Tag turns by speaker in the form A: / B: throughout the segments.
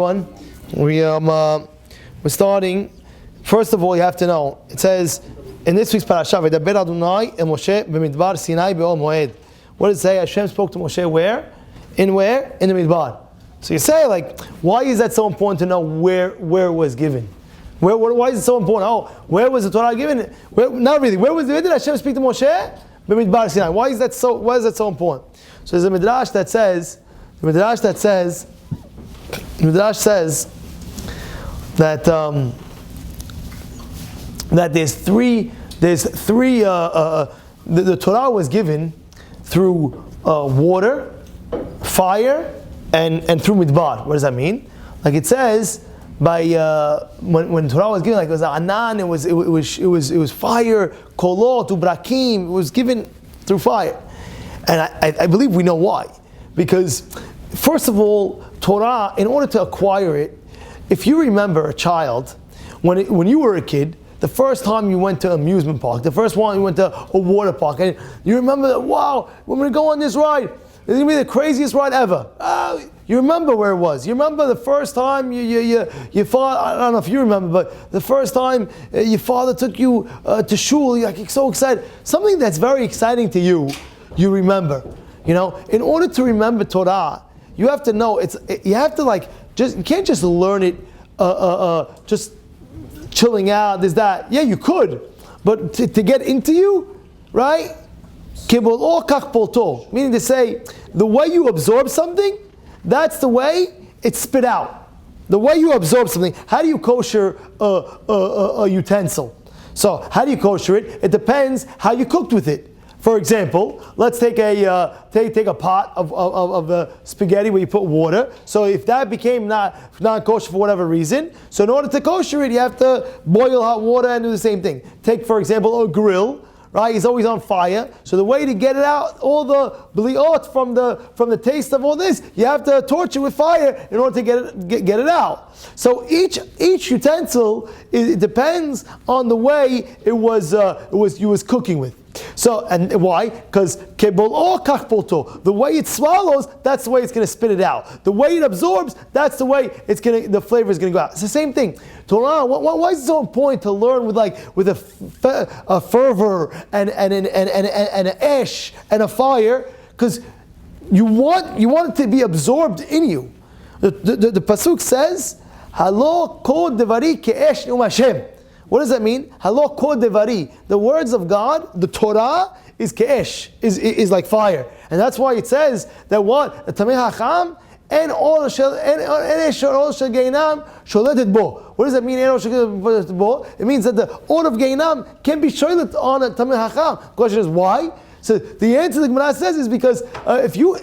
A: One, we're starting. First of all, you have to know. It says in this week's Parashat, "V'daber Adonai el Moshe Bamidbar Sinai be'ol Moed." What does it say? Hashem spoke to Moshe where? In where? In the Midbar. So you say, like, why is that so important to know where it was given? Why is it so important? Oh, where was the Torah given? Not really. Where did Hashem speak to Moshe? Bamidbar Sinai. Why is that so important? So there's a midrash that says that that there's three. The Torah was given through water, fire, and through midbar. What does that mean? Like it says by when Torah was given, like it was anan, it was fire, kolot, ubrakim. It was given through fire, and I believe we know why. Because first of all, Torah, in order to acquire it, if you remember a child, when you were a kid, the first time you went to an amusement park, the first one you went to a water park, and you remember that, wow, we're going to go on this ride. It's going to be the craziest ride ever. You remember where it was. You remember the first time your father, I don't know if you remember, but the first time your father took you to shul, you're like so excited. Something that's very exciting to you, you remember. You know, in order to remember Torah, you have to know you have to you can't just learn it just chilling out. There's that. Yeah, you could, but to get into you, right? Meaning to say, the way you absorb something, that's the way it's spit out. The way you absorb something. How do you kosher a utensil? So how do you kosher it? It depends how you cooked with it. For example, let's take a pot of spaghetti where you put water. So if that became not kosher for whatever reason, so in order to kosher it, you have to boil hot water and do the same thing. Take, for example, a grill, right? It's always on fire. So the way to get it out, all the bliot from the taste of all this, you have to torch it with fire in order to get it out. So each utensil, it depends on the way you was cooking with. So, and why? Because the way it swallows, that's the way it's going to spit it out. The way it absorbs, that's the way the flavor is going to go out. It's the same thing. Torah, why is it so important to learn with a fervor and an ash and a fire? Because you want it to be absorbed in you. The pasuk says, "Halo kol devari ke'esh ne'um Hashem." What does that mean? Halo kol devari. The words of God, the Torah, is ke'esh, is like fire. And that's why it says that what? Tamei hacham and all shel geinam sholetet bo. What does that mean? It means that the all of geinam can be sholet on a tamei hacham. The question is why? So the answer the Gemara says is because if you're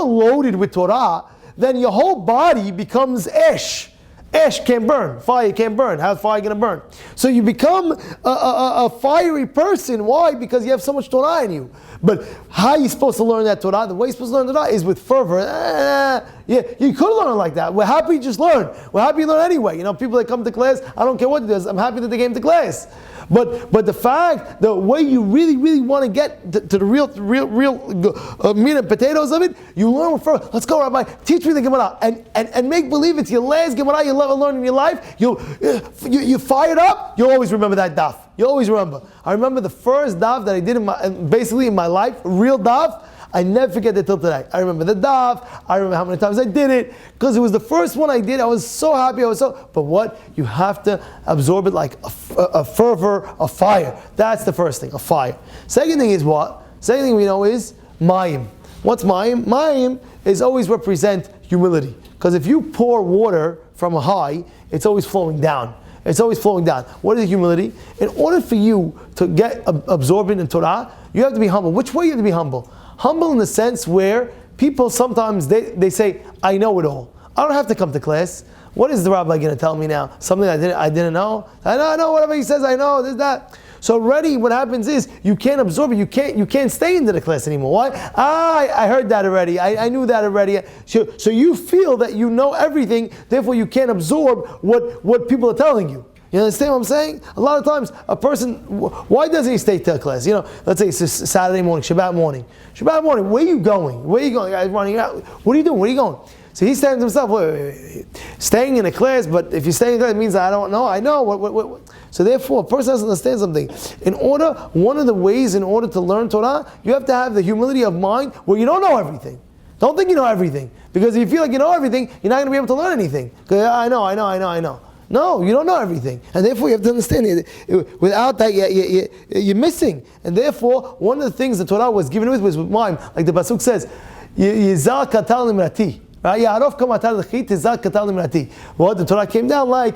A: loaded with Torah, then your whole body becomes ash. Ash can't burn. Fire can't burn. How's fire going to burn? So you become a fiery person. Why? Because you have so much Torah in you. But how are you supposed to learn that Torah? The way you're supposed to learn Torah is with fervor. Yeah, you could learn it like that. We're happy you just learn. We're happy you learn anyway. You know, people that come to class, I don't care what it is. I'm happy that they came to class. But the way you really, really want to get to the real meat and potatoes of it, you learn with fervor. Let's go, Rabbi. Teach me the Gemara and make believe it's your last Gemara you'll ever learn in your life. You fired up. You'll always remember that daf. You always remember. I remember the first daf that I did in my life, real daf. I never forget it till today. I remember the daf. I remember how many times I did it because it was the first one I did. I was so happy. But what? You have to absorb it like a fervor, a fire. That's the first thing, a fire. Second thing is what? Second thing we know is mayim. What's mayim? Mayim is always represent humility. Because if you pour water from a high, it's always flowing down. It's always flowing down. What is humility? In order for you to get absorbed in Torah, you have to be humble. Which way you have to be humble? Humble in the sense where people sometimes they say, I know it all. I don't have to come to class. What is the rabbi going to tell me now? Something I didn't know? I know whatever he says, I know, this, that. So already what happens is you can't absorb it, you can't stay into the class anymore. Why? I heard that already, I knew that already. So you feel that you know everything, therefore you can't absorb what people are telling you. You understand what I'm saying? A lot of times, a person, why doesn't he stay till class? You know, let's say it's Saturday morning, Shabbat morning. Shabbat morning, where are you going? Where are you going? Guys running out. What are you doing? Where are you going? So he's saying to himself, wait. Staying in a class, but if you're staying in a class, it means I don't know. I know. What. So therefore, a person has to understand something. One of the ways in order to learn Torah, you have to have the humility of mind where you don't know everything. Don't think you know everything. Because if you feel like you know everything, you're not going to be able to learn anything. Because I know. No, you don't know everything. And therefore you have to understand it. Without that, you're missing. And therefore, one of the things the Torah was given with was mind. Like the Pasuk says, Yizar katal nimrati. Right? Ya'arov kamatar l'chit, Yizar katal nimrati. Well, the Torah came down like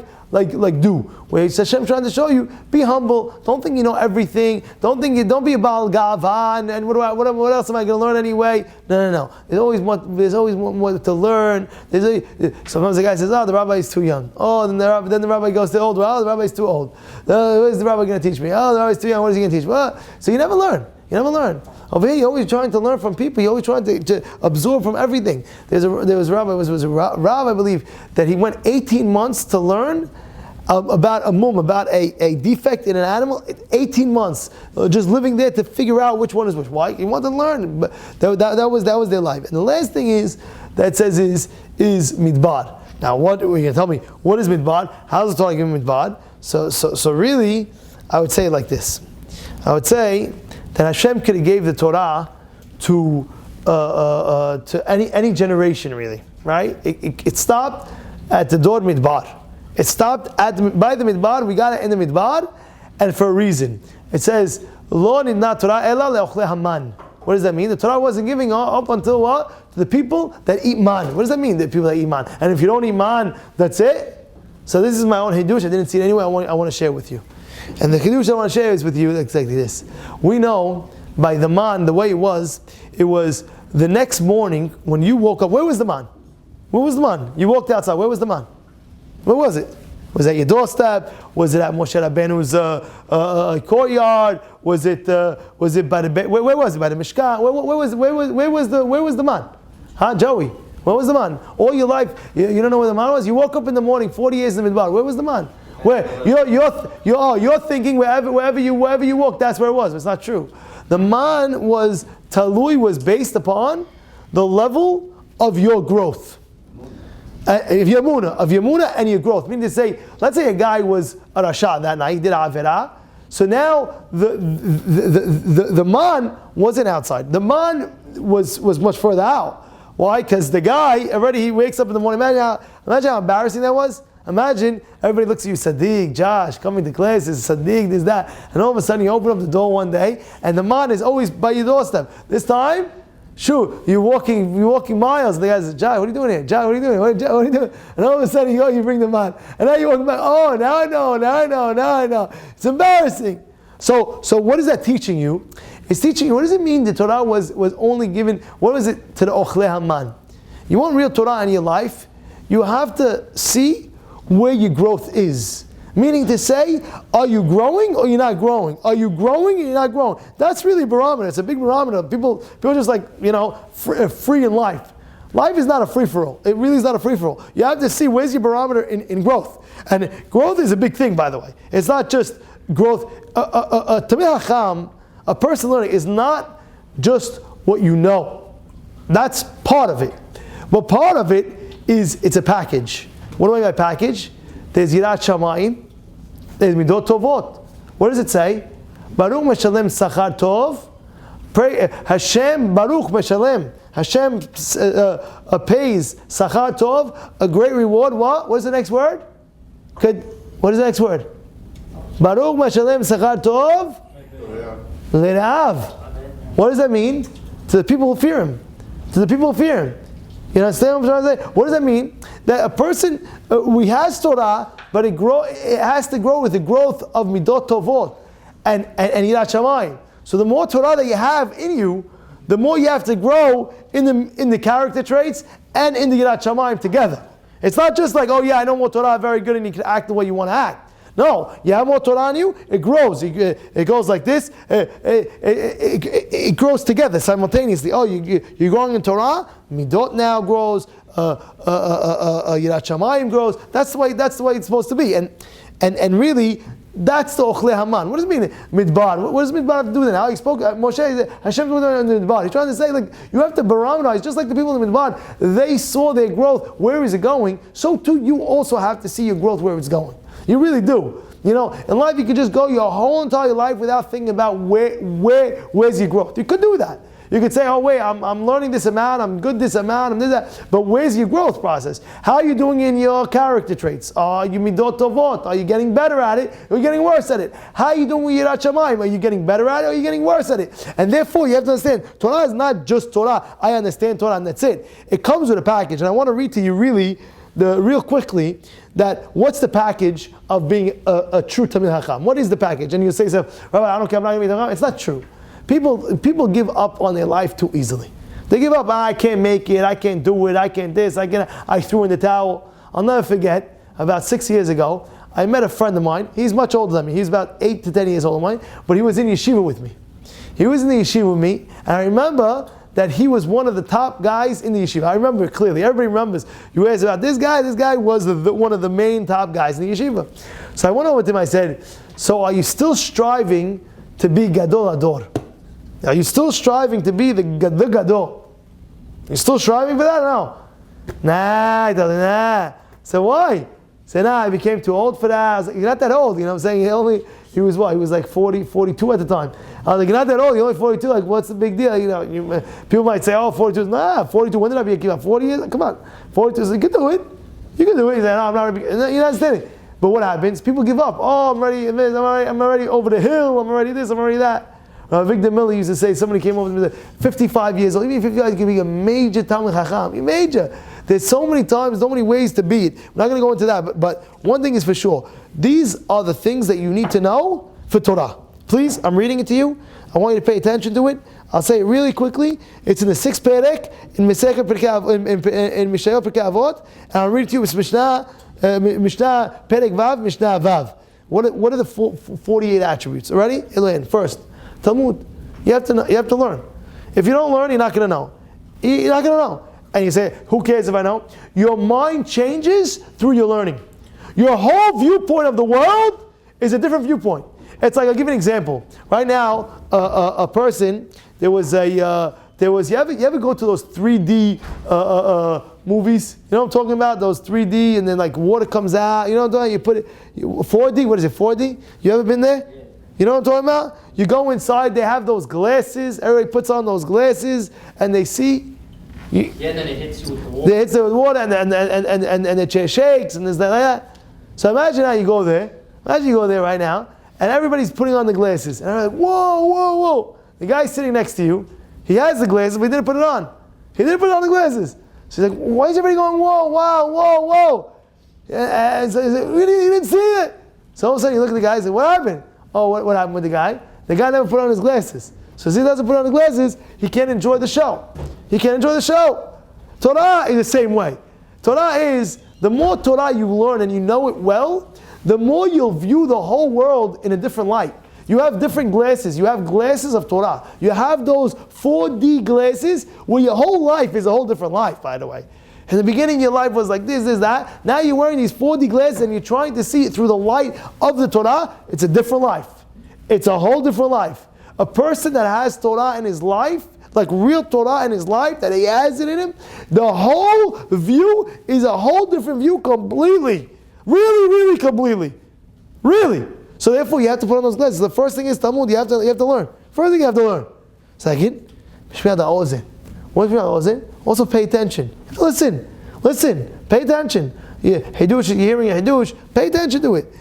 A: do. Where it's Hashem trying to show you, be humble. Don't think you know everything. Don't be a Baal Gava, and what else am I going to learn anyway? No. There's always more to learn. Sometimes the guy says, the rabbi is too young. Then the rabbi goes to the old. The rabbi is too old. What is the rabbi going to teach me? The rabbi is too young. What is he going to teach me? So you never learn. Over here, you're always trying to learn from people. You're always trying to absorb from everything. There was a rabbi, I believe, that he went 18 months to learn about about a defect in an animal. 18 months, just living there to figure out which one is which. Why? He wanted to learn. But that was their life. And the last thing is Midbar. Now, what are you going to tell me? What is Midbar? How does the Torah give Midbar? So really, I would say it like this. I would say that Hashem could have gave the Torah to any generation, really, right? It stopped at the door Midbar. It stopped by the Midbar. We got it in the Midbar, and for a reason. It says, "Lo nidna Torah ela leochle haman." What does that mean? The Torah wasn't giving up until what? To the people that eat man. What does that mean? The people that eat man. And if you don't eat man, that's it. So this is my own Hiddush. I didn't see it anyway. I want to share with you. And the Hiddush I want to share is with you exactly this. We know by the man, the way it was the next morning when you woke up. Where was the man? Where was the man? You walked outside. Where was the man? Where was it? Was it at your doorstep? Was it at Moshe Rabbeinu's courtyard? Was it by the where was it? By the Mishkan? Where was the man? Huh, Joey? Where was the man? All your life, you don't know where the man was. You woke up in the morning, 40 years in the Midbar. Where was the man? Where you're thinking wherever you walk, that's where it was. It's not true. The man was based upon the level of your growth. Of your munah and your growth. Meaning to say, let's say a guy was a Rasha that night, he did Averah. So now the man wasn't outside. The man was much further out. Why? Because the guy already, he wakes up in the morning. Imagine how embarrassing that was. Imagine everybody looks at you, Sadiq, Josh, coming to class, is Sadiq, this, that. And all of a sudden you open up the door one day and the man is always by your doorstep. This time, sure, you're walking miles. The guy says, Josh, what are you doing here? Josh, what are you doing? What are you doing? And all of a sudden you bring the man. And now you walk back, now I know. It's embarrassing. So what is that teaching you? It's teaching you, what does it mean the Torah was only given, what was it to the Ochle Haman? You want real Torah in your life, you have to see where your growth is. Meaning to say, are you growing or you're not growing? Are you growing or you're not growing? That's really a barometer. It's a big barometer. People just free in life. Life is not a free-for-all. It really is not a free-for-all. You have to see where's your barometer in growth. And growth is a big thing, by the way. It's not just growth. Tamei Hacham, a person learning, is not just what you know. That's part of it. But part of it is, it's a package. What do I mean by package? There's Yirat Shamayim, there's Midot Tovot. What does it say? Baruch Meshalem Sachar Tov. Pray Hashem Baruch Meshalem. Hashem pays Sachar Tov, a great reward. What? What is the next word? What is the next word? Baruch Meshalem Sachar Tov L'Rav. What does that mean? To the people who fear Him. To the people who fear Him. You understand what I'm trying to say? What does that mean? That a person, we has Torah, but it has to grow with the growth of Midot Tovot and Yirat Shamayim. So the more Torah that you have in you, the more you have to grow in the character traits and in the Yirat Shamayim together. It's not just like, I know more Torah, very good, and you can act the way you want to act. No, you have more Torah in you, it grows. It goes like this. It grows together simultaneously. You're growing in Torah. Midot now grows. Yirat Shamayim grows. That's the way it's supposed to be. And really, That's the Ochle Haman. What does it mean, Midbar? What does Midbar have to do with it? How he spoke, Moshe, Hashem in the Midbar. He's trying to say, like, you have to barometerize, just like the people in the Midbar, they saw their growth, where is it going? So too, you also have to see your growth, where it's going. You really do. You know, in life you could just go your whole entire life without thinking about where's your growth. You could do that. You could say, oh wait, I'm learning this amount, I'm good this amount, I'm this that. But where's your growth process? How are you doing in your character traits? Are you midot tovot? Are you getting better at it? Or are you getting worse at it? How are you doing with Yirat Shamayim? Are you getting better at it or are you getting worse at it? And therefore you have to understand, Torah is not just Torah. I understand Torah and that's it. It comes with a package. And I want to read to you real quickly, that what's the package of being a true Talmid Chacham? What is the package? And you say, Rabbi, I don't care, I'm not going to be Chacham. It's not true. People give up on their life too easily. They give up, I can't make it, I can't do it, I can't this, I threw in the towel. I'll never forget, about 6 years ago, I met a friend of mine. He's much older than me. He's about 8 to 10 years older than mine, but he was in yeshiva with me. He was in the yeshiva with me, and I remember that he was one of the top guys in the yeshiva. I remember it clearly. Everybody remembers. You asked about this guy was one of the main top guys in the yeshiva. So I went over to him, I said, so are you still striving to be Gadol Ador? Are you still striving to be the Gadol? You still striving for that? No. Nah, he doesn't. Nah. So why? He said, nah, I became too old for that. I was like, you're not that old, you know what I'm saying? He was what? He was like 40, 42 at the time. I was like, you're not that old, you're only 42, like what's the big deal? You know, people might say, oh, 42. Nah, 42, when did I be a kid? 40 years? Come on. 42, so you can do it. You can do it. He said, no, I'm not, you're not understanding. But what happens? People give up. Oh, I'm already over the hill, I'm already this, I'm already that. Victor Miller used to say, somebody came over to me, 55 years old, even 55 you can be a major Talmid Chacham, you're major. There's so many times, so many ways to be it. We're not going to go into that, but one thing is for sure. These are the things that you need to know for Torah. Please, I'm reading it to you. I want you to pay attention to it. I'll say it really quickly. It's in the 6th perek, in Mishnah Pirkei Avot, and I'll read it to you. It's Mishnah Perek Vav, Mishnah Vav. What are the 48 attributes? Ready? Elaine, first. Talmud. You have to learn. If you don't learn, you're not going to know. You're not going to know. And you say, who cares if I know? Your mind changes through your learning. Your whole viewpoint of the world is a different viewpoint. It's like, I'll give you an example. Right now, a person, you ever go to those 3D movies? You know what I'm talking about? Those 3D and then like water comes out. You know what I'm talking about? You put it, 4D, what is it, 4D? You ever been there? Yeah. You know what I'm talking about? You go inside, they have those glasses, everybody puts on those glasses and they see. And then it hits you with the water. It hits you with water and the chair shakes and there's that. So imagine how you go there. Imagine you go there right now and everybody's putting on the glasses. And I'm like, whoa. The guy's sitting next to you. He has the glasses, but he didn't put it on. He didn't put on the glasses. So he's like, why is everybody going, whoa? And so he's like, he didn't see it. So all of a sudden you look at the guy and say, what happened? Oh, what happened with the guy? The guy never put on his glasses. So since he doesn't put on the glasses, he can't enjoy the show. Torah is the same way. Torah is, the more Torah you learn and you know it well, the more you'll view the whole world in a different light. You have different glasses. You have glasses of Torah. You have those 4D glasses where your whole life is a whole different life, by the way. In the beginning, your life was like this, that. Now you're wearing these 4D glasses and you're trying to see it through the light of the Torah. It's a different life. It's a whole different life. A person that has Torah in his life, like real Torah in his life, that he has it in him, the whole view is a whole different view completely. Really completely. Really. So therefore you have to put on those glasses. The first thing is Talmud, you have to learn. First thing you have to learn. Second, Mishmiat HaOzen. What's Mishmiat HaOzen? Also pay attention. Listen. Pay attention. Hidush, you're hearing a Hidush, pay attention to it.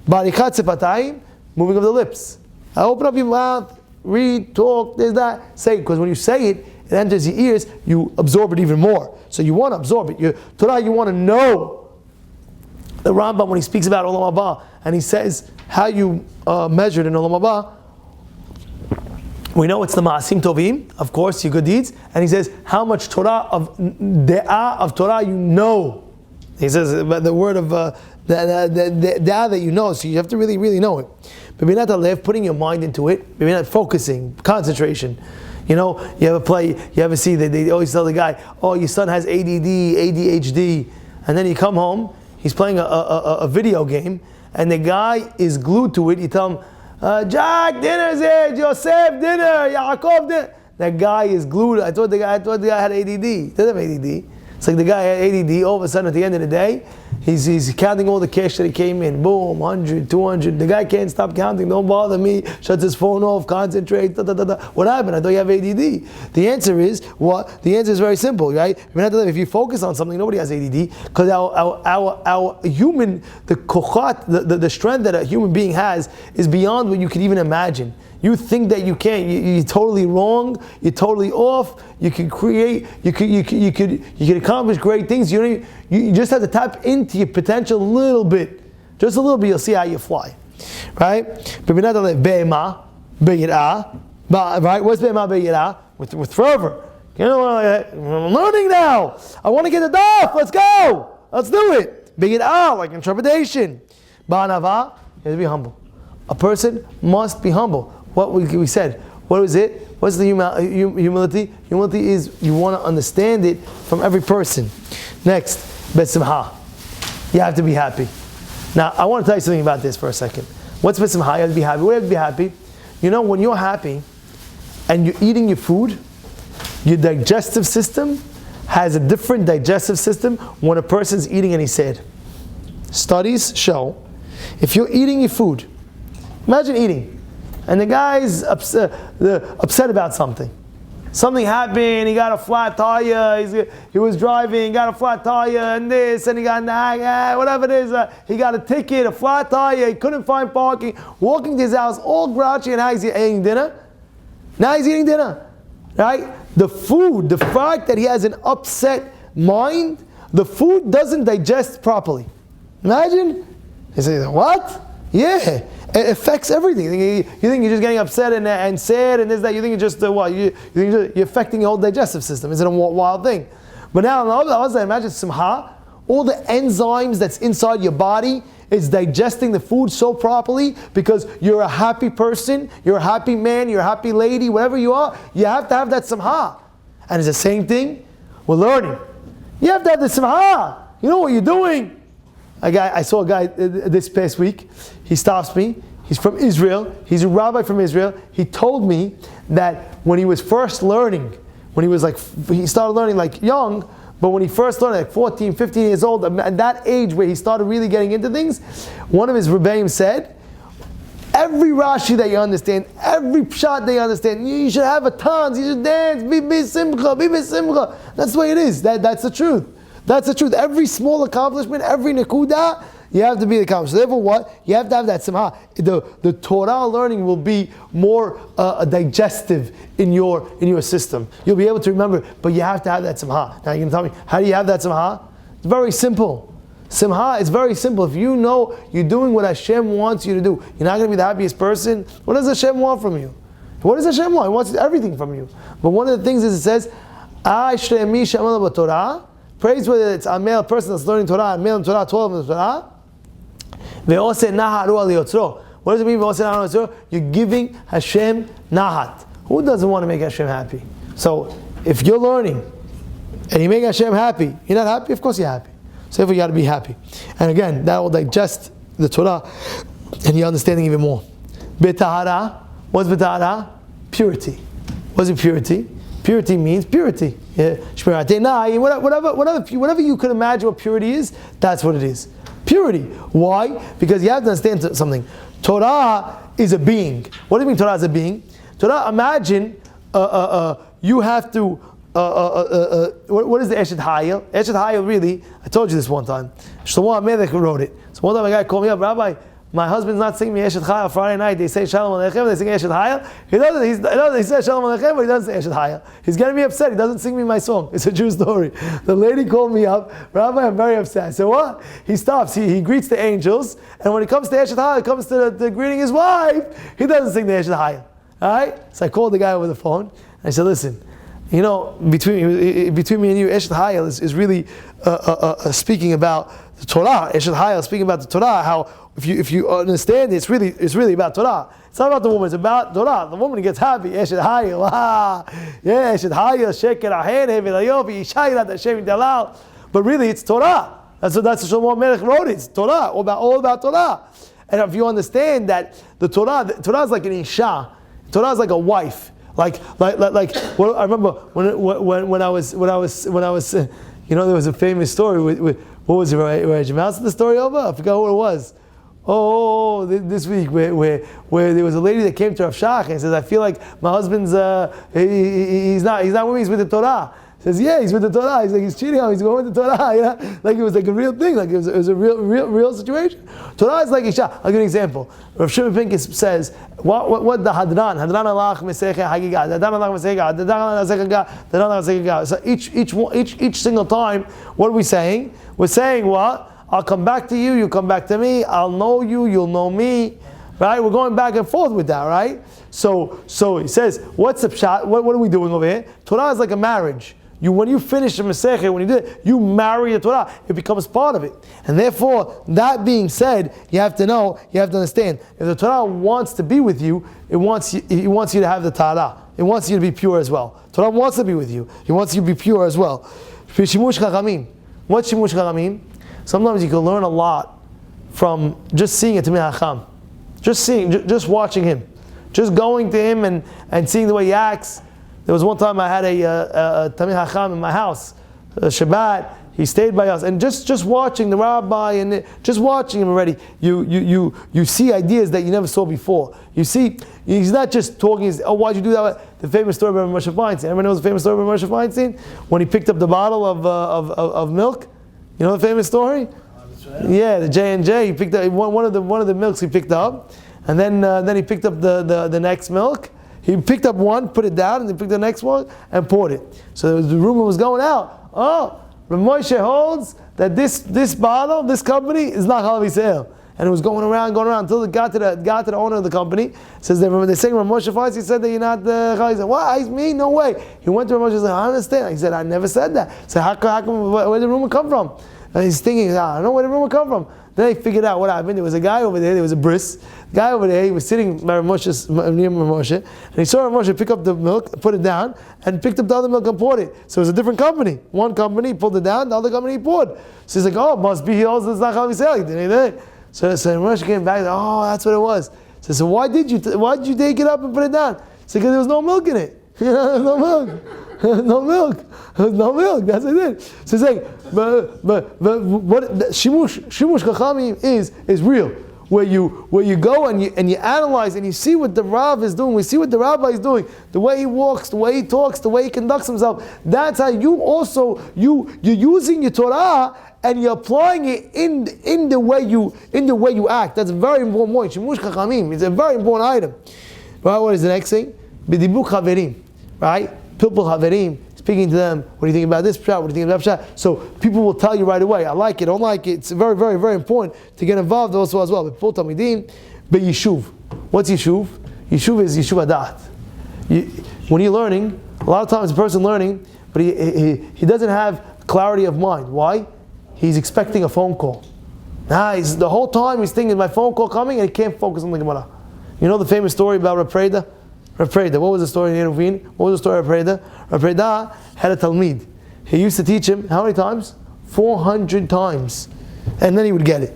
A: Barichat Sepatayim, moving of the lips. I open up your mouth, read, talk, there's that. Say it, because when you say it, it enters your ears, you absorb it even more. So you want to absorb it. Torah, you want to know. The Rambam, when he speaks about Olam Haba, and he says how you measured in Olam Haba, we know it's the Ma'asim Tovim, of course, your good deeds, and he says how much Torah of De'ah of Torah you know. He says the word of the De'ah that you know, so you have to really know it. B'binat HaLev, putting your mind into it, B'binat focusing, concentration. You know, you ever see, they always tell the guy, oh, your son has ADD, ADHD, and then you come home, he's playing a video game, and the guy is glued to it. You tell him, Jack, dinner's here, Yosef, dinner, Yaakov, dinner. That guy is glued. I thought the guy had ADD. He doesn't have ADD. It's like the guy had ADD. All of a sudden, at the end of the day, he's counting all the cash that he came in. Boom, 100, 200. The guy can't stop counting. Don't bother me. Shuts his phone off. Concentrate. What happened? I thought you have ADD. The answer is what? The answer is very simple, right? If you focus on something, nobody has ADD, because our human, the kochat, the strength that a human being has is beyond what you could even imagine. You think that you can't. You're totally wrong. You're totally off. You can create. You could accomplish great things. You just have to tap into your potential a little bit, just a little bit. You'll see how you fly, right? Right? What's be'ema be'yirah? With fervor. You know, I'm learning now. I want to get the daf. Let's go. Let's do it. Be'yirah, like interpretation. Ba'anava, you have to be humble. A person must be humble. What we said. What is it? What's the humility? Humility is you want to understand it from every person. Next, besimha. You have to be happy. Now, I want to tell you something about this for a second. What's besimha? You have to be happy. What do you have to be happy? You know, when you're happy and you're eating your food, your digestive system has a different digestive system when a person's eating and he's sad. Studies show, if you're eating your food, imagine eating, and the guy's upset about something. Something happened, he got a flat tire, he was driving, got a flat tire, and this, and he got whatever it is, he got a ticket, a flat tire, he couldn't find parking, walking to his house, all grouchy, and now he's eating dinner. Now he's eating dinner, right? The food, the fact that he has an upset mind, the food doesn't digest properly. Imagine. He says, what? Yeah. It affects everything. You think you're just getting upset and sad and this, that. You think it's just, You think you're affecting your whole digestive system. It's a wild thing. But now, on the other side, imagine simha, all the enzymes that's inside your body is digesting the food so properly because you're a happy person, you're a happy man, you're a happy lady, whatever you are, you have to have that simha. And it's the same thing with learning. You have to have the simha. You know what you're doing. I saw a guy this past week. He stops me. He's from Israel. He's a rabbi from Israel. He told me that when he was first learning, he started learning like young, but when he first learned, like 14, 15 years old, at that age where he started really getting into things, one of his rebbeim said, every Rashi that you understand, every pshat that you understand, you should have a tons, you should dance, be simcha. That's the way it is. That's the truth. That's the truth. Every small accomplishment, every nekuda, you have to be accomplished. So therefore, what? You have to have that simha. The Torah learning will be more digestive in your system. You'll be able to remember, but you have to have that simha. Now you're going to tell me, how do you have that simha? It's very simple. Simha is very simple. If you know you're doing what Hashem wants you to do, you're not going to be the happiest person. What does Hashem want from you? What does Hashem want? He wants everything from you. But one of the things is it says, Torah. Praise whether it's a male person that's learning Torah, and male in Torah, 12 in the Torah. What does it mean? You're giving Hashem nahat. Who doesn't want to make Hashem happy? So if you're learning and you make Hashem happy, you're not happy? Of course you're happy. So therefore you got to be happy. And again, that will digest the Torah and you're understanding even more. Betahara. What's betahara? Purity. What's it purity? Purity means purity. Whatever you could imagine what purity is, that's what it is. Purity. Why? Because you have to understand something. Torah is a being. What do you mean Torah is a being? Torah, imagine you have to, what is the Eshet Hayel? Eshet Hayel really, I told you this one time. Shlomo HaMelech wrote it. So one time a guy called me up, Rabbi, my husband's not singing me Eshet Hayel Friday night. They say Shalom Aleichem, they sing Eshet Hayel. He says Shalom Aleichem, but he doesn't say Eshet Hayel. He's getting me upset. He doesn't sing me my song. It's a true story. The lady called me up, Rabbi, I'm very upset. I said, what? He stops. He greets the angels, and when he comes to Eshet Hayel, he comes to greeting his wife, he doesn't sing the Eshet Hayel. Alright? So I called the guy over the phone, and I said, listen, you know, between me and you, Eshet Hayel is really speaking about the Torah. Eshet Hayel speaking about the Torah, how if you understand it, it's really about Torah. It's not about the woman, it's about Torah. The woman gets happy. Eshet Hayel, yeah, Eshet Hayel, Sheker Ahen, Hevel Ayov, Yishayrat Hashem Dalal. But really it's Torah. That's what Shlomo Melech wrote. It's Torah, all about Torah. And if you understand that the Torah is like an isha, Torah is like a wife. Like well, I remember when I was there was a famous story with what was it? Right? Jim House the story over? I forgot what it was. Oh, this week where there was a lady that came to Rav Shach and says, I feel like my husband's he's not with me, he's with the Torah. Says, yeah, he's with the Torah. He's like, he's cheating on me, he's going with the Torah. You know? Like it was like a real thing, like it was a real situation. Torah is like Isha. I'll give you an example. Rav Shimon Pincus says, what the Hadran alach Mesechah Hagigah, Hadran alach Mesechah, Hadran alach. So each single time, what are we saying? We're saying what? I'll come back to you, you come back to me, I'll know you, you'll know me. Right? We're going back and forth with that, right? So he says, what's the pshat? What are we doing over here? Torah is like a marriage. When you finish the Masechah, when you do it, you marry the Torah. It becomes part of it. And therefore, that being said, you have to know, you have to understand, if the Torah wants to be with you, it wants you to have the Torah. It wants you to be pure as well. Torah wants to be with you. It wants you to be pure as well. Shimush Chachamim. What's Shimush Chachamim? Sometimes you can learn a lot from just seeing a Tamei Hacham. Just watching him. Just going to him and seeing the way he acts. There was one time I had a Tamei Hacham in my house, Shabbat. He stayed by us, and just watching the rabbi and just watching him already, you see ideas that you never saw before. You see, he's not just talking. Why'd you do that? The famous story about Moshe Feinstein. Everyone knows the famous story about Moshe Feinstein when he picked up the bottle of milk. You know the famous story? Yeah, the J&J. He picked up one of the milks he picked up, and then he picked up the next milk. He picked up one, put it down, and then picked the next one and poured it. So the rumor was going out. Oh, Rabbi Moshe holds that this bottle, this company is not Halav Yisrael. And it was going around until it got to the owner of the company. Says that they're saying Rabbi Moshe Feinstein said that you're not Halav Yisrael. Why? It's me? No way. He went to Rabbi Moshe and said, I understand. He said, I never said that. So how come where did the rumor come from? And he's thinking, I don't know where the rumor come from. Then they figured out what happened. There was a guy over there. There was a bris. The guy over there. He was sitting by near Moshe, and he saw Moshe pick up the milk, put it down, and picked up the other milk and poured it. So it was a different company. One company pulled it down. The other company poured. So he's like, oh, must be he also does not have Yisrael. So Moshe came back. Oh, that's what it was. So why did you take it up and put it down? So because there was no milk in it. No milk. No milk. That's what it is. So he's like, but what Shimush Chachamim is real. Where you go and you analyze and you see what the Rav is doing. We see what the Rabbi is doing. The way he walks, the way he talks, the way he conducts himself. That's how you also you're using your Torah and you're applying it in the way you act. That's a very important point. Shimush Chachamim is a very important item. Right? What is the next thing? B'dibuk Haverim. Right? Pilpul Haverim, speaking to them, what do you think about this pshat? What do you think about that pshat? So people will tell you right away, I like it, don't like it. It's very, very, very important to get involved also as well. Pilpul Tamidim, Yishuv. What's Yishuv? Yishuv is Yishuv Adat. When you're learning, a lot of times a person learning, but he doesn't have clarity of mind. Why? He's expecting a phone call. The whole time he's thinking, my phone call coming, and he can't focus on the Gemara. You know the famous story about Rav Preda? Rav Preda, what was the story in Eruvin? What was the story of Rav Preda? Rav Preda had a Talmid. He used to teach him, how many times? 400 times. And then he would get it.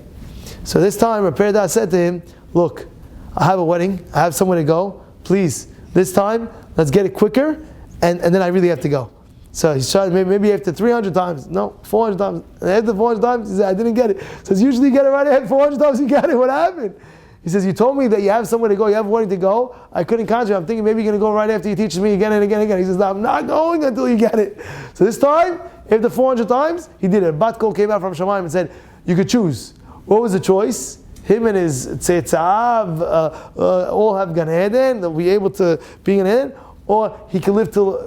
A: So this time Rav Preda said to him, look, I have a wedding, I have somewhere to go, please, this time, let's get it quicker, and then I really have to go. So he tried, maybe after 300 times, no, 400 times. And after 400 times, he said, I didn't get it. He says, usually you get it right after 400 times, you get it, what happened? He says, you told me that you have somewhere to go, you have a wedding to go. I couldn't concentrate. I'm thinking maybe you're going to go right after you teach me again and again and again. He says, no, I'm not going until you get it. So this time, after 400 times, he did it. Bat Kol came out from Shamayim and said, you could choose. What was the choice? Him and his Tzeitzav all have Gan Eden, they'll be able to be in Eden, or he could live till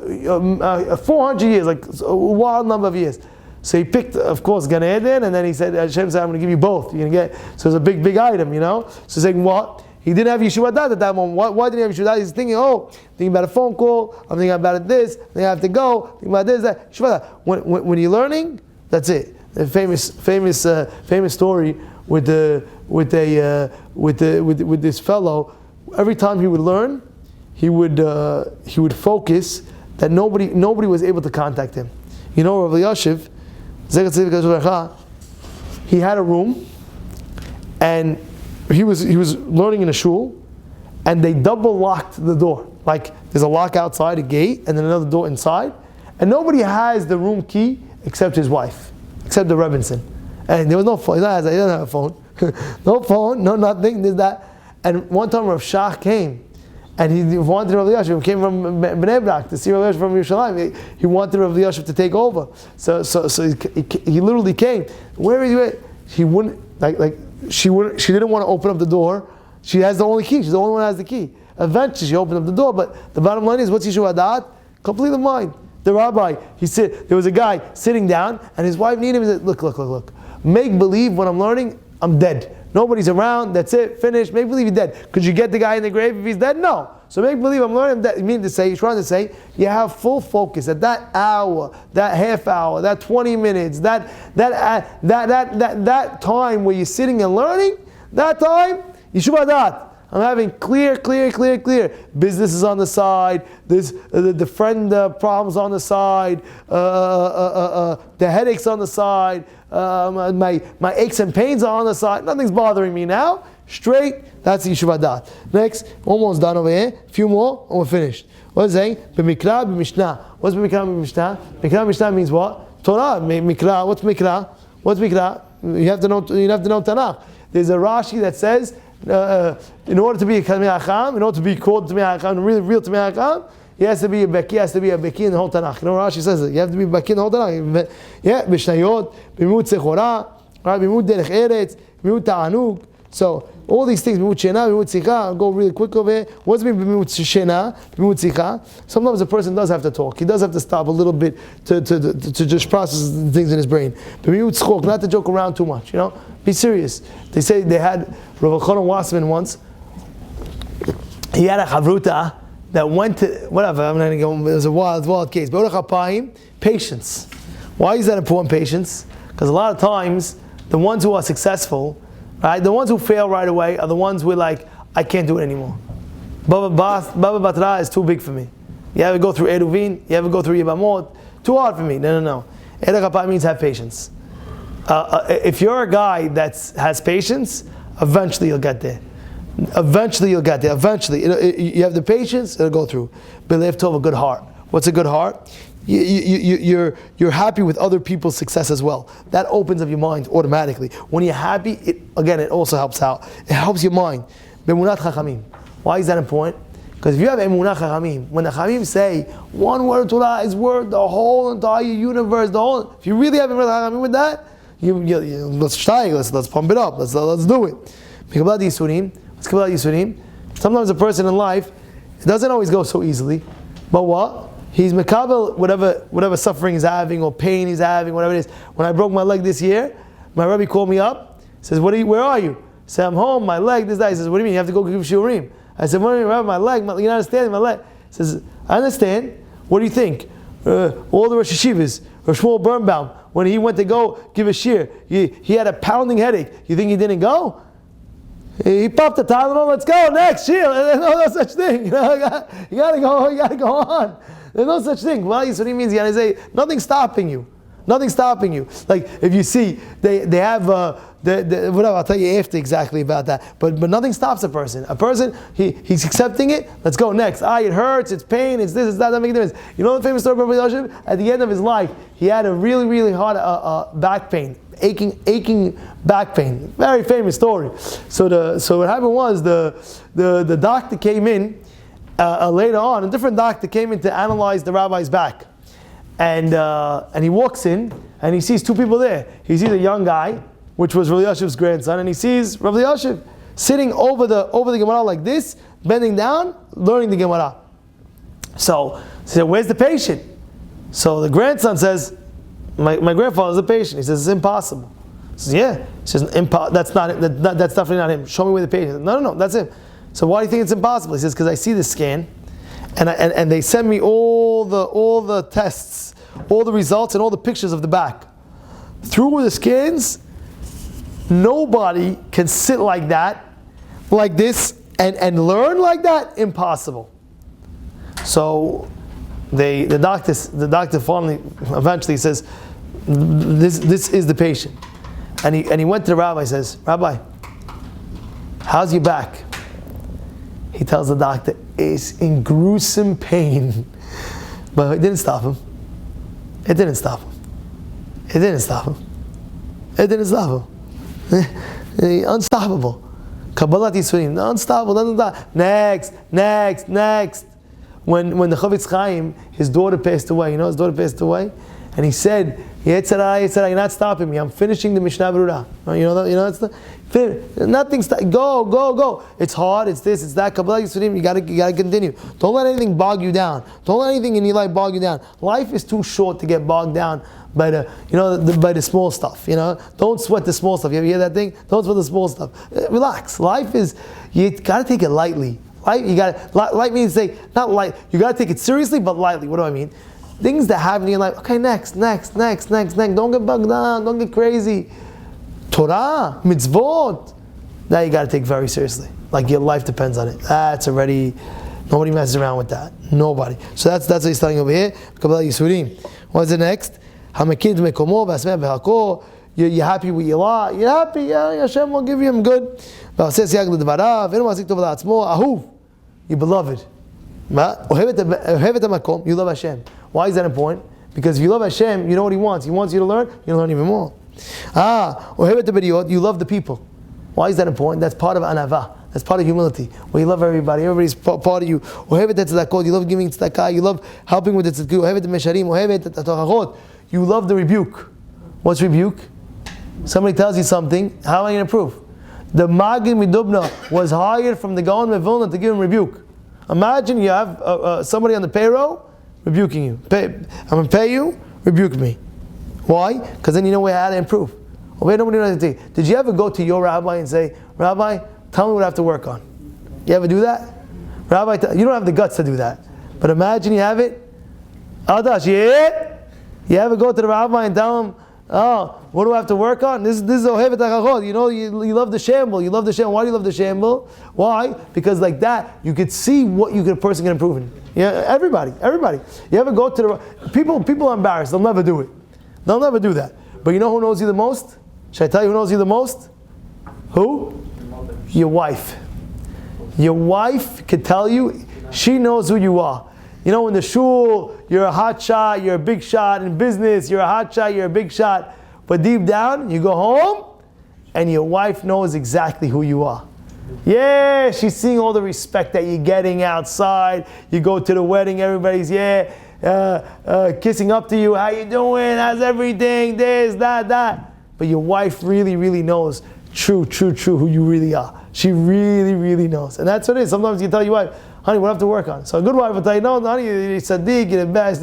A: 400 years, like a wild number of years. So he picked, of course, Gan Eden, and then he said, Hashem said, I'm going to give you both. You're going to get, so it's a big item, you know? So he's saying, what? He didn't have Yeshua Dat at that moment. Why didn't he have Yeshua Dat? He's thinking, thinking about a phone call, I'm thinking about this, I think I have to go, thinking about this, that. Yeshua Dat. When you're learning, that's it. The famous story with this fellow. Every time he would learn, he would focus that nobody was able to contact him. You know, Rabbi Yosef, he had a room, and he was learning in a shul, and they double locked the door. Like there's a lock outside, a gate, and then another door inside, and nobody has the room key except his wife, except the Rebinson. And there was no phone. He doesn't have a phone. No phone, no nothing. There's that. And one time Rav Shach came, and he wanted Rav Yosef. He came from Bnei Brak to see Rav Yosef from Yerushalayim. He wanted Rav Yosef to take over. So he literally came. Where is he? He wouldn't she didn't want to open up the door. She has the only key. She's the only one who has the key. Eventually she opened up the door. But the bottom line is, what's Yishuv Hadat? Complete mind. The rabbi, there was a guy sitting down, and his wife needed him. He said, look. Make believe when I'm learning, I'm dead. Nobody's around, that's it, finished. Make believe you're dead. Could you get the guy in the grave if he's dead? No. So make believe I'm learning, I'm dead. He's trying to say, you have full focus at that hour, that half hour, that 20 minutes, that time where you're sitting and learning, that time, Yishuv Hadat. I'm having clear. Business is on the side. There's the friend problems on the side. The headaches on the side. My aches and pains are on the side. Nothing's bothering me now. Straight. That's Yishuv Hadat. Next, almost done over here. A few more, and we're finished. What is it saying? B'mikra b'mishnah. What's b'mikra b'mishnah? B'mikra b'mishnah means what? Torah. Mikra. What's mikra? What's mikra? You have to know Tanakh. There's a Rashi that says, in order to be a Talmid Chacham, in order to be called Talmid Chacham, real Talmid Chacham, he has to be a Beki in the whole Tanakh. You know Rashi says it. You have to be Beki in the whole Tanakh. Yeah, Mishnayot, Bimut Sechora, Bimut Derech Eretz, Bimut Ta'anug. So all these things, Bimut Shena, Bimut Tzicha. I'll go really quick over here. What's mean Bimut Shena, Bimut Tzicha? Sometimes a person does have to talk. He does have to stop a little bit to just process things in his brain. Bimut Tzchok, not to joke around too much. You know, be serious. They say they had Rav Chanan Wasserman once. He had a chavruta that went to whatever. I'm not going to go. It was a wild case. But patience. Why is that important? Patience, because a lot of times the ones who are successful, right, the ones who fail right away are the ones who are like, I can't do it anymore. Baba Batra is too big for me. You have to go through Eruvin. You have to go through Yibamot. Too hard for me. No. Erech Apayim means have patience. If you're a guy that has patience, eventually you'll get there. Eventually, you have the patience, it'll go through. Believe to have a good heart. What's a good heart? You're happy with other people's success as well. That opens up your mind automatically. When you're happy, it also helps out. It helps your mind. B'emunat chachamim. Why is that important? Because if you have emunat chachamim, when the chachamim say one word of Torah is worth the whole entire universe, if you really have emunat chachamim with that, let's pump it up. Let's do it. Sometimes a person in life, it doesn't always go so easily, but what? He's mekabel whatever suffering he's having or pain he's having, whatever it is. When I broke my leg this year, my Rebbe called me up, says, where are you? I said, I'm home, my leg, this, that. He says, what do you mean? You have to go give shiurim. I said, what do you mean, Rebbe, my leg, you're not understanding my leg. He says, I understand. What do you think? All the Rosh Hashivas, Rosh Shmuel Birnbaum, when he went to go give a shir, he had a pounding headache. You think he didn't go? He popped the Tylenol, let's go, next shir. There's no such thing. You gotta go on. There's no such thing. Well, that's what he means. You gotta say, nothing's stopping you. Nothing's stopping you. Like if you see, they have whatever. I'll tell you after exactly about that. But nothing stops a person. A person he's accepting it. Let's go next. It hurts. It's pain. It's this. It's that. That makes a difference. You know the famous story of Rabbi Yosef? At the end of his life, he had a really really hard back pain, aching back pain. Very famous story. So what happened was the doctor came in later on. A different doctor came in to analyze the rabbi's back. And he walks in and he sees two people there. He sees a young guy, which was Rabbi Yoshev's grandson, and he sees Rabbi Yosef sitting over the Gemara like this, bending down, learning the Gemara. So he said, "Where's the patient?" So the grandson says, "My grandfather's a patient." He says, "It's impossible." He says, "Yeah." He says, "That's not it. That's definitely not him. Show me where the patient is." No, that's him. So why do you think it's impossible? He says, "Because I see the scan, and they send me all the tests, all the results, and all the pictures of the back. Through the scans, nobody can sit like that, like this, and learn like that. Impossible." So the doctor finally, eventually says, "This is the patient." And he went to the rabbi, says, Rabbi, how's your back? He tells the doctor, it's in gruesome pain. But it didn't stop him. It didn't stop him. It didn't stop him. It didn't stop him. Unstoppable. Kabbalat Yisurim, unstoppable. Next. When the Chavetz Chaim, his daughter passed away, his daughter passed away, and he said, Yetzirah, you're not stopping me. I'm finishing the Mishnah Berurah. That's nothing. Go. It's hard. It's this. It's that. Kabbalah Yisurim. You gotta continue. Don't let anything bog you down. Don't let anything in your life bog you down. Life is too short to get bogged down by the small stuff. Don't sweat the small stuff. You ever hear that thing? Don't sweat the small stuff. Relax. Life is. You gotta take it lightly. Light means not light. You gotta take it seriously, but lightly. What do I mean? Things that happen in your life. Okay, next. Don't get bogged down. Don't get crazy. Torah, mitzvot. That you got to take very seriously. Like your life depends on it. That's already, nobody messes around with that. Nobody. So that's what he's telling over here. Kabbalah Yisurim. What's the next? Hamakid mekomo v'asmeh v'hakol. You're happy with your lot. You're happy. Yeah, Hashem will give you him good. You beloved. You love Hashem. Why is that important? Because if you love Hashem, you know what He wants. He wants you to learn. You'll learn even more. You love the people. Why is that important? That's part of anava. That's part of humility. Where you love everybody. Everybody's part of you. You love giving tzedakah. You love helping with the tzedakah. You love the rebuke. What's rebuke? Somebody tells you something. How am I going to prove? The Magid Midubna was hired from the Gaon of Vilna to give him rebuke. Imagine you have somebody on the payroll rebuking you. I'm going to pay you, rebuke me. Why? Because then you know how to improve. Did you ever go to your rabbi and say, Rabbi, tell me what I have to work on? You ever do that? Rabbi, you don't have the guts to do that. But imagine you have it. Adash, yeah? You ever go to the rabbi and tell him, what do I have to work on? This is Ohevet HaChachot. You love the shamble. You love the shamble. Why do you love the shamble? Why? Because like that, you could see what a person can improve in. Yeah, everybody. You ever go to the people are embarrassed. They'll never do it. They'll never do that. But you know who knows you the most? Should I tell you who knows you the most? Who? Your wife. Your wife could tell you. She knows who you are. In the shul, you're a hot shot, you're a big shot. In business, you're a hot shot, you're a big shot. But deep down, you go home, and your wife knows exactly who you are. Yeah, she's seeing all the respect that you're getting outside. You go to the wedding, everybody's, kissing up to you. How you doing? How's everything? This, that. But your wife really, really knows true who you really are. She really, really knows. And that's what it is. Sometimes you tell your wife, honey, what do I have to work on? So a good wife will tell you, no, honey, you're tzaddik, you're the best.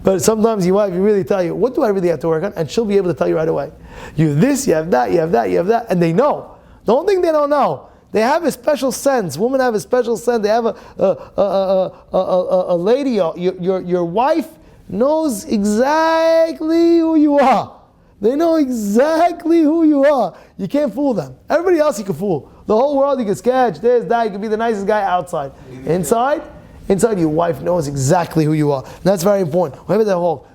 A: But sometimes your wife will really tell you, what do I really have to work on? And she'll be able to tell you right away. You have this, you have that. And they know. Don't think they don't know. They have a special sense. Women have a special sense. They have a lady, your wife knows exactly who you are. They know exactly who you are. You can't fool them. Everybody else you can fool. The whole world you can sketch, this, that. You can be the nicest guy outside. Inside, your wife knows exactly who you are. And that's very important.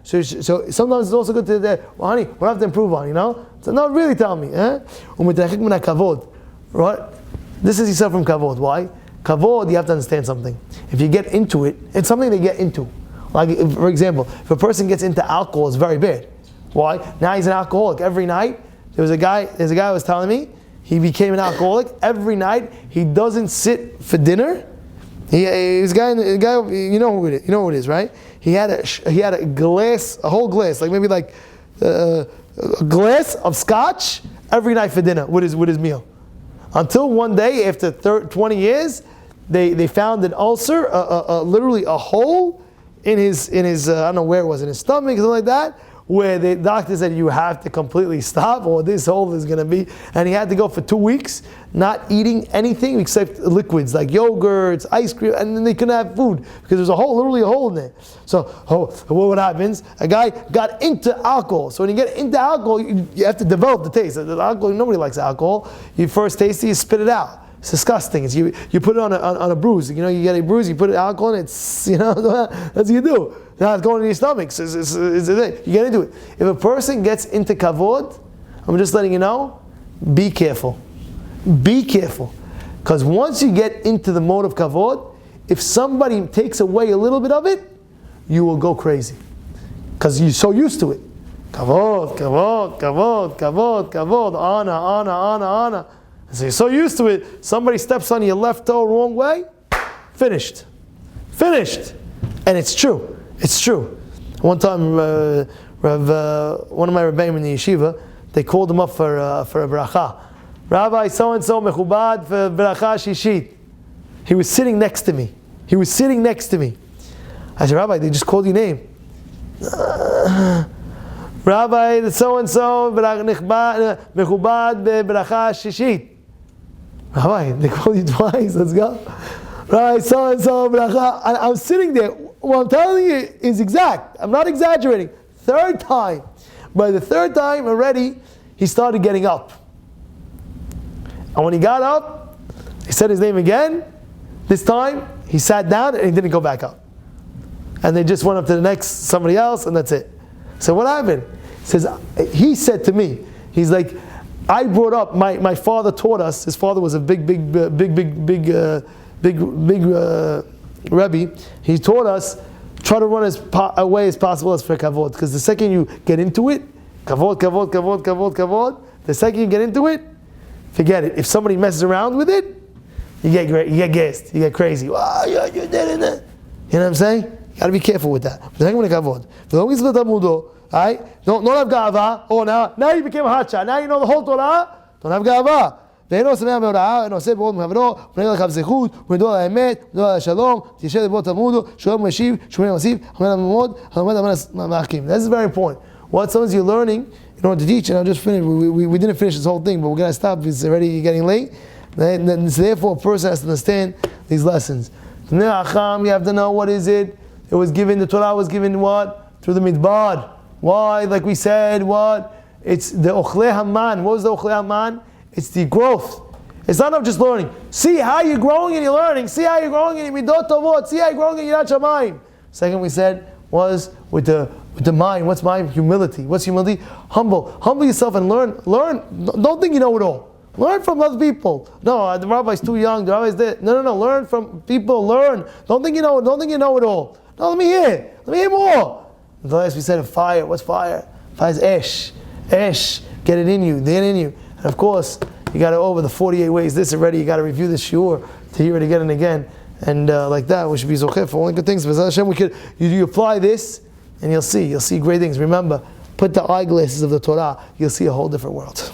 A: So sometimes it's also good to say, well, honey, what do I have to improve on, So no, really tell me. Right? This is yourself from kavod. Why? Kavod, you have to understand something. If you get into it, it's something they get into. Like, for example, if a person gets into alcohol, it's very bad. Why? Now he's an alcoholic. Every night, there's a guy who was telling me, he became an alcoholic. Every night, he doesn't sit for dinner. He's a guy, you know who it is, right? He had a glass, a whole glass, like maybe like a glass of scotch every night for dinner with his meal. Until one day, after 20 years, they found an ulcer, literally a hole in his I don't know where it was, in his stomach, something like that, where the doctor said, you have to completely stop, or this hole is going to be, and he had to go for 2 weeks, not eating anything except liquids, like yogurts, ice cream, and then they couldn't have food, because there's literally a hole in there. So, what happens? A guy got into alcohol. So when you get into alcohol, you have to develop the taste. Alcohol, nobody likes alcohol. You first taste it, you spit it out. It's disgusting. You put it on a bruise. You get a bruise, you put alcohol in it, that's what you do. Now it's going into your stomach. You get into it. If a person gets into kavod, I'm just letting you know, be careful. Be careful. Because once you get into the mode of kavod, if somebody takes away a little bit of it, you will go crazy. Because you're so used to it. Kavod, kavod, kavod, kavod, kavod, honor. So you're so used to it, somebody steps on your left toe wrong way, finished. And it's true. It's true. One time, one of my rebbeim in the yeshiva, they called him up for a bracha. Rabbi so-and-so mechubad for bracha shishit. He was sitting next to me. I said, Rabbi, they just called your name. Rabbi so-and-so mechubad bracha shishit. Rabbi, they called you twice, let's go. Rabbi so-and-so bracha. I'm sitting there. What I'm telling you is exact. I'm not exaggerating. Third time. By the third time already, he started getting up. And when he got up, he said his name again. This time, he sat down and he didn't go back up. And they just went up to the next somebody else, and that's it. So what happened? He said to me, he's like, I brought up, my father taught us, his father was a big Rebbe. He taught us, try to run as away as possible as for kavod. Because the second you get into it, kavod, the second you get into it, forget it. If somebody messes around with it, you get gassed, you get crazy. Wow, you did it. You know what I'm saying? You got to be careful with that. Alright? Don't have gava. Oh, now you became a hotshot. Now you know the whole Torah. Don't have gava. ואינו שמח בהוראה, אינו עושה בעוד מחברו, ונגד לכף זכות, ונדוע על האמת, ונדוע על השלום, תיישב לבוא תלמודו, שואל משיב, שומע מוסיף, חמד הממוד, חמד המחכים. This is very important. What sometimes you're learning in order to teach, and I'll just finish, we didn't finish this whole thing, but we're going to stop because it's already getting late. And so therefore a person has to understand these lessons. You have to know what is it. It was given, the Torah was given what? Through the Bamidbar. Why? Like we said, what? It's the Ochle Haman. What was the Ochle Haman? It's the growth. It's not just learning. See how you're growing and you're learning. See how you're growing in Midot Tovot. See how you're growing in Yirat Shamayim. Second we said was with the mind. What's mind? Humility. What's humility? Humble yourself and learn. Don't think you know it all. Learn from other people. No, the rabbi's too young. The rabbi's there. No. Learn from people. Learn. Don't think you know it all. No, let me hear more. And the last we said of fire. What's fire? Fire is esh. Get it in you. And of course, you got to over the 48 ways. This already, you got to review the shiur to hear it again and again. And like that, we should be zocheh for only good things. Bezrat Hashem, you apply this, and you'll see great things. Remember, put the eyeglasses of the Torah. You'll see a whole different world.